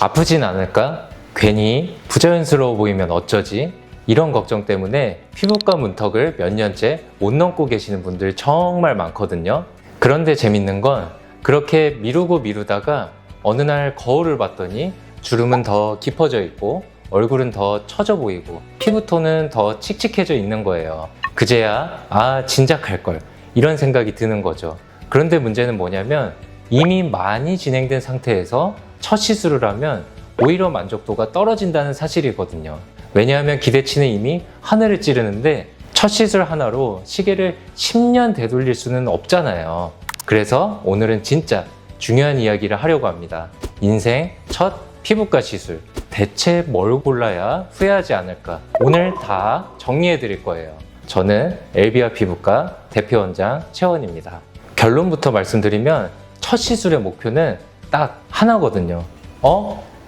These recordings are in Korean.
아프진 않을까? 괜히 부자연스러워 보이면 어쩌지? 이런 걱정 때문에 피부과 문턱을 몇 년째 못 넘고 계시는 분들 정말 많거든요. 그런데 재밌는 건 그렇게 미루고 미루다가 어느 날 거울을 봤더니 주름은 더 깊어져 있고 얼굴은 더 처져 보이고 피부톤은 더 칙칙해져 있는 거예요. 그제야 진작할걸 이런 생각이 드는 거죠. 그런데 문제는 뭐냐면 이미 많이 진행된 상태에서 첫 시술을 하면 오히려 만족도가 떨어진다는 사실이거든요. 왜냐하면 기대치는 이미 하늘을 찌르는데 첫 시술 하나로 시계를 10년 되돌릴 수는 없잖아요. 그래서 오늘은 진짜 중요한 이야기를 하려고 합니다. 인생 첫 피부과 시술. 대체 뭘 골라야 후회하지 않을까? 오늘 다 정리해 드릴 거예요. 저는 엘비아 피부과 대표원장 최원입니다. 결론부터 말씀드리면 첫 시술의 목표는 딱 하나거든요.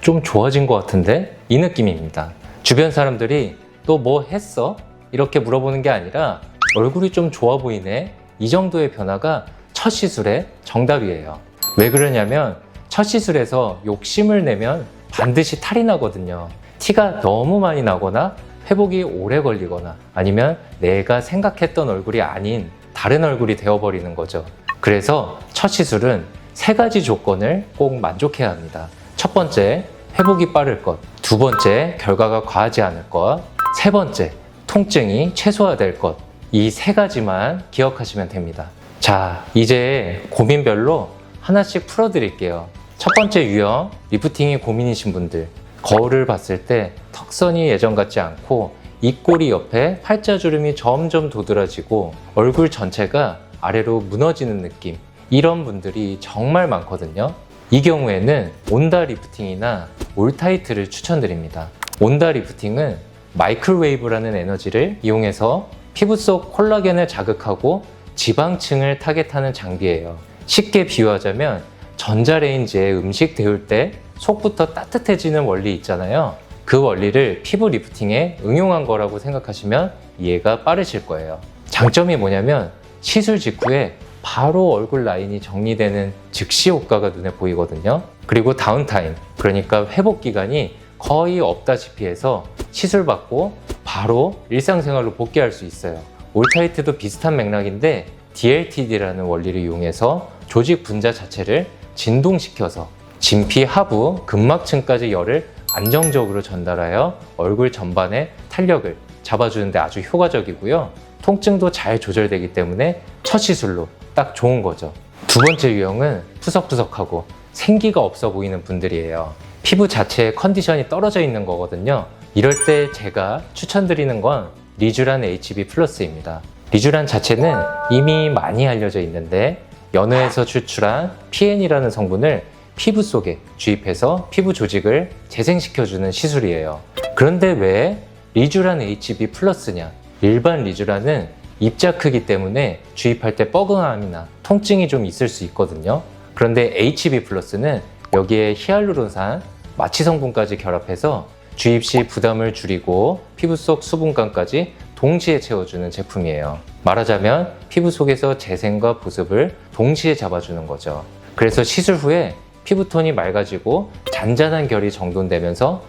좀 좋아진 것 같은데? 이 느낌입니다. 주변 사람들이 또 뭐 했어? 이렇게 물어보는 게 아니라 얼굴이 좀 좋아 보이네? 이 정도의 변화가 첫 시술의 정답이에요. 왜 그러냐면 첫 시술에서 욕심을 내면 반드시 탈이 나거든요. 티가 너무 많이 나거나 회복이 오래 걸리거나 아니면 내가 생각했던 얼굴이 아닌 다른 얼굴이 되어버리는 거죠. 그래서 첫 시술은 3가지 조건을 꼭 만족해야 합니다. 첫 번째, 회복이 빠를 것. 두 번째, 결과가 과하지 않을 것. 세 번째, 통증이 최소화될 것. 이 3가지만 기억하시면 됩니다. 자, 이제 고민별로 하나씩 풀어드릴게요. 첫 번째 유형, 리프팅이 고민이신 분들. 거울을 봤을 때 턱선이 예전 같지 않고 입꼬리 옆에 팔자주름이 점점 도드라지고 얼굴 전체가 아래로 무너지는 느낌. 이런 분들이 정말 많거든요. 이 경우에는 온다 리프팅이나 올타이트를 추천드립니다. 온다 리프팅은 마이크로웨이브라는 에너지를 이용해서 피부 속 콜라겐을 자극하고 지방층을 타겟하는 장비예요. 쉽게 비유하자면 전자레인지에 음식 데울 때 속부터 따뜻해지는 원리 있잖아요. 그 원리를 피부 리프팅에 응용한 거라고 생각하시면 이해가 빠르실 거예요. 장점이 뭐냐면 시술 직후에 바로 얼굴 라인이 정리되는 즉시 효과가 눈에 보이거든요. 그리고 다운타임, 그러니까 회복 기간이 거의 없다시피 해서 시술 받고 바로 일상생활로 복귀할 수 있어요. 올타이트도 비슷한 맥락인데 DLTD라는 원리를 이용해서 조직 분자 자체를 진동시켜서 진피 하부 근막층까지 열을 안정적으로 전달하여 얼굴 전반의 탄력을 잡아주는데 아주 효과적이고요. 통증도 잘 조절되기 때문에 첫 시술로 딱 좋은 거죠. 두 번째 유형은 푸석푸석하고 생기가 없어 보이는 분들이에요. 피부 자체의 컨디션이 떨어져 있는 거거든요. 이럴 때 제가 추천드리는 건 리쥬란 HB 플러스입니다. 리쥬란 자체는 이미 많이 알려져 있는데 연어에서 추출한 PN이라는 성분을 피부 속에 주입해서 피부 조직을 재생시켜주는 시술이에요. 그런데 왜 리쥬란 HB 플러스냐? 일반 리쥬란은 입자 크기 때문에 주입할 때 뻐근함이나 통증이 좀 있을 수 있거든요. 그런데 HB 플러스는 여기에 히알루론산, 마취 성분까지 결합해서 주입 시 부담을 줄이고 피부 속 수분감까지 동시에 채워주는 제품이에요. 말하자면 피부 속에서 재생과 보습을 동시에 잡아주는 거죠. 그래서 시술 후에 피부톤이 맑아지고 잔잔한 결이 정돈되면서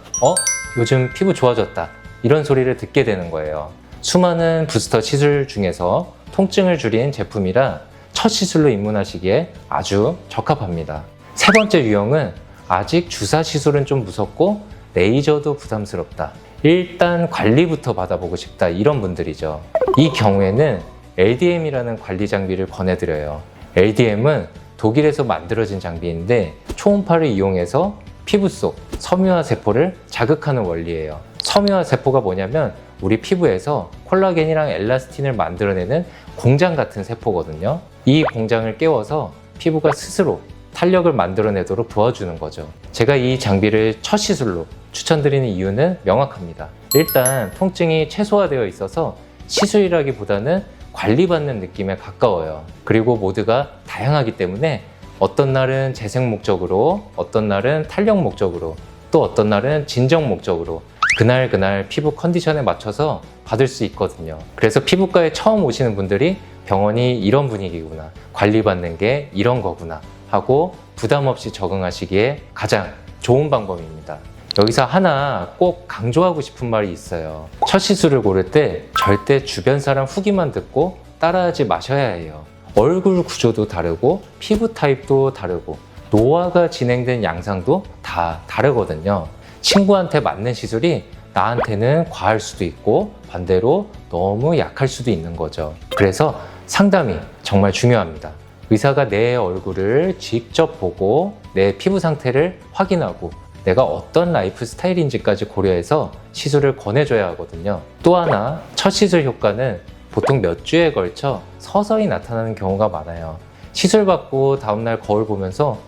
요즘 피부 좋아졌다 이런 소리를 듣게 되는 거예요. 수많은 부스터 시술 중에서 통증을 줄인 제품이라 첫 시술로 입문하시기에 아주 적합합니다. 세 번째 유형은 아직 주사 시술은 좀 무섭고 레이저도 부담스럽다. 일단 관리부터 받아보고 싶다 이런 분들이죠. 이 경우에는 LDM이라는 관리 장비를 권해드려요. LDM은 독일에서 만들어진 장비인데 초음파를 이용해서 피부 속 섬유화 세포를 자극하는 원리예요. 섬유화 세포가 뭐냐면 우리 피부에서 콜라겐이랑 엘라스틴을 만들어내는 공장 같은 세포거든요. 이 공장을 깨워서 피부가 스스로 탄력을 만들어내도록 도와주는 거죠. 제가 이 장비를 첫 시술로 추천드리는 이유는 명확합니다. 일단 통증이 최소화되어 있어서 시술이라기보다는 관리받는 느낌에 가까워요. 그리고 모드가 다양하기 때문에 어떤 날은 재생 목적으로, 어떤 날은 탄력 목적으로, 또 어떤 날은 진정 목적으로 그날 피부 컨디션에 맞춰서 받을 수 있거든요. 그래서 피부과에 처음 오시는 분들이 병원이 이런 분위기구나, 관리받는 게 이런 거구나 하고 부담 없이 적응하시기에 가장 좋은 방법입니다. 여기서 하나 꼭 강조하고 싶은 말이 있어요. 첫 시술을 고를 때 절대 주변 사람 후기만 듣고 따라하지 마셔야 해요. 얼굴 구조도 다르고 피부 타입도 다르고 노화가 진행된 양상도 다 다르거든요. 친구한테 맞는 시술이 나한테는 과할 수도 있고 반대로 너무 약할 수도 있는 거죠. 그래서 상담이 정말 중요합니다. 의사가 내 얼굴을 직접 보고 내 피부 상태를 확인하고 내가 어떤 라이프 스타일인지까지 고려해서 시술을 권해줘야 하거든요. 또 하나, 첫 시술 효과는 보통 몇 주에 걸쳐 서서히 나타나는 경우가 많아요. 시술 받고 다음날 거울 보면서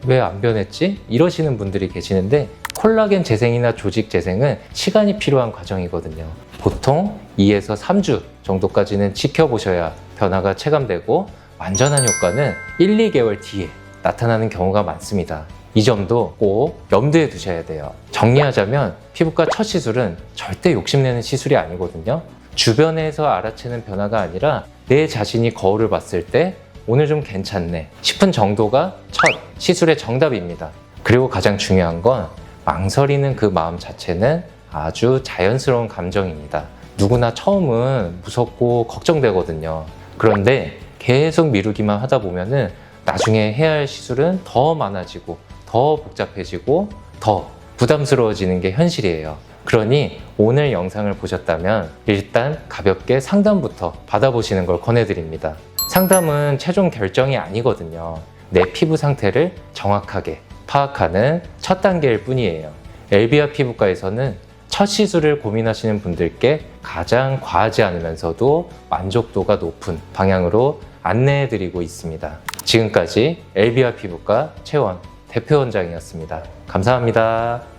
왜 안 변했지? 이러시는 분들이 계시는데 콜라겐 재생이나 조직 재생은 시간이 필요한 과정이거든요. 보통 2에서 3주 정도까지는 지켜보셔야 변화가 체감되고 완전한 효과는 1, 2개월 뒤에 나타나는 경우가 많습니다. 이 점도 꼭 염두에 두셔야 돼요. 정리하자면 피부과 첫 시술은 절대 욕심내는 시술이 아니거든요. 주변에서 알아채는 변화가 아니라 내 자신이 거울을 봤을 때 오늘 좀 괜찮네 싶은 정도가 첫 시술의 정답입니다. 그리고 가장 중요한 건 망설이는 그 마음 자체는 아주 자연스러운 감정입니다. 누구나 처음은 무섭고 걱정되거든요. 그런데 계속 미루기만 하다 보면은 나중에 해야 할 시술은 더 많아지고 더 복잡해지고 더 부담스러워지는 게 현실이에요. 그러니 오늘 영상을 보셨다면 일단 가볍게 상담부터 받아보시는 걸 권해드립니다. 상담은 최종 결정이 아니거든요. 내 피부 상태를 정확하게 파악하는 첫 단계일 뿐이에요. 엘비아 피부과에서는 첫 시술을 고민하시는 분들께 가장 과하지 않으면서도 만족도가 높은 방향으로 안내해드리고 있습니다. 지금까지 엘비아 피부과 최원 대표원장이었습니다. 감사합니다.